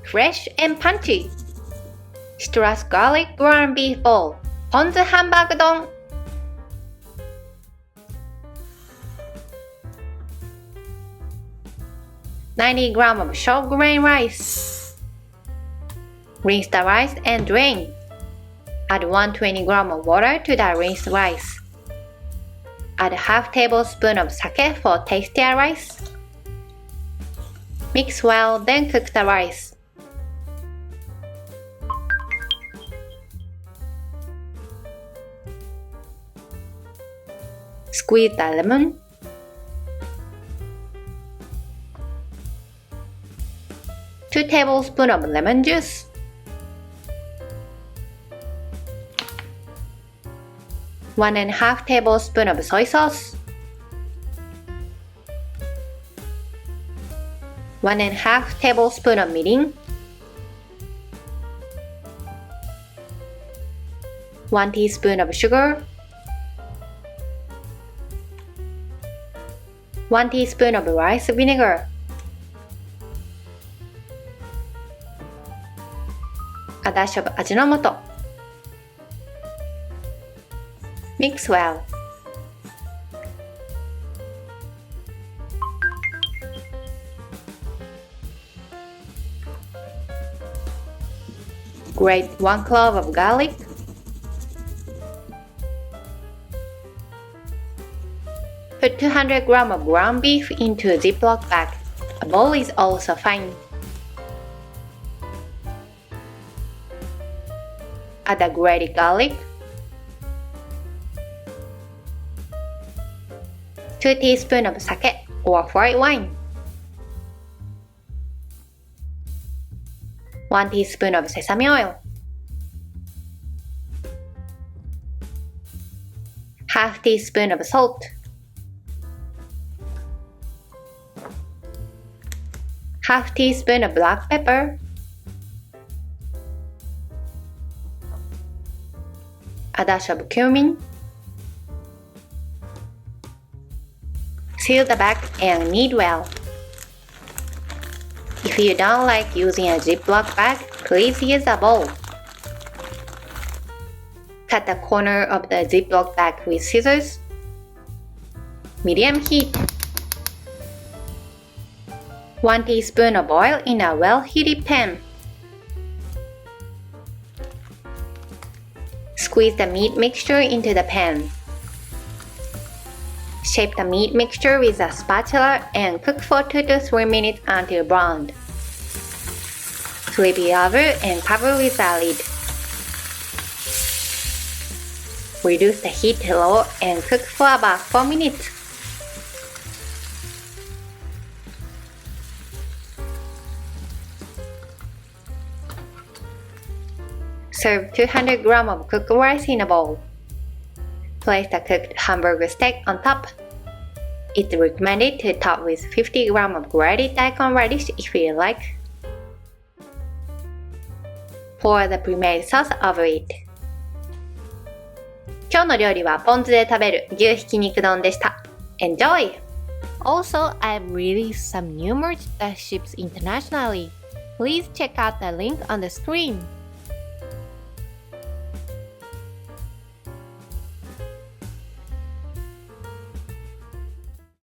fresh and punchy. Citrus garlic ground beef bowl, Ponzu hamburger don. $90 grams of short grain rice. Rinse the rice and drain. Add 120 grams of water to the rinsed rice. Add half tablespoon of sake for tastier rice. Mix well, then cook the rice. Squeeze the lemon. Two tablespoons of lemon juice. One and a half tablespoon of soy sauce. 1.5 tablespoon of mirin. 1 teaspoon of sugar. 1 teaspoon of rice vinegar. A dash of ajinomoto. Mix well. Grate 1 clove of garlic. Put 200 grams of ground beef into a Ziploc bag. A bowl is also fine. Add the grated garlic. 2 teaspoons of sake or white wine. 1 teaspoon of sesame oil. Half teaspoon of salt. Half teaspoon of black pepper. A dash of cumin. Seal the bag and knead well. If you don't like using a Ziploc bag, please use a bowl. Cut the corner of the Ziploc bag with scissors. Medium heat. 1 teaspoon of oil in a well-heated pan. Squeeze the meat mixture into the pan. Shape the meat mixture with a spatula and cook for 2 to 3 minutes until browned. Flip it over and cover with a lid. Reduce the heat to low and cook for about 4 minutes. Serve 200 grams of cooked rice in a bowl. Place the cooked hamburger steak on top. It's recommended to top with 50 grams of grated daikon radish if you like. Pour the pre-made sauce over it. 今日の料理はポン酢で食べる牛ひき肉丼でした。Enjoy! Also, I've released some new merch that ships internationally. Please check out the link on the screen.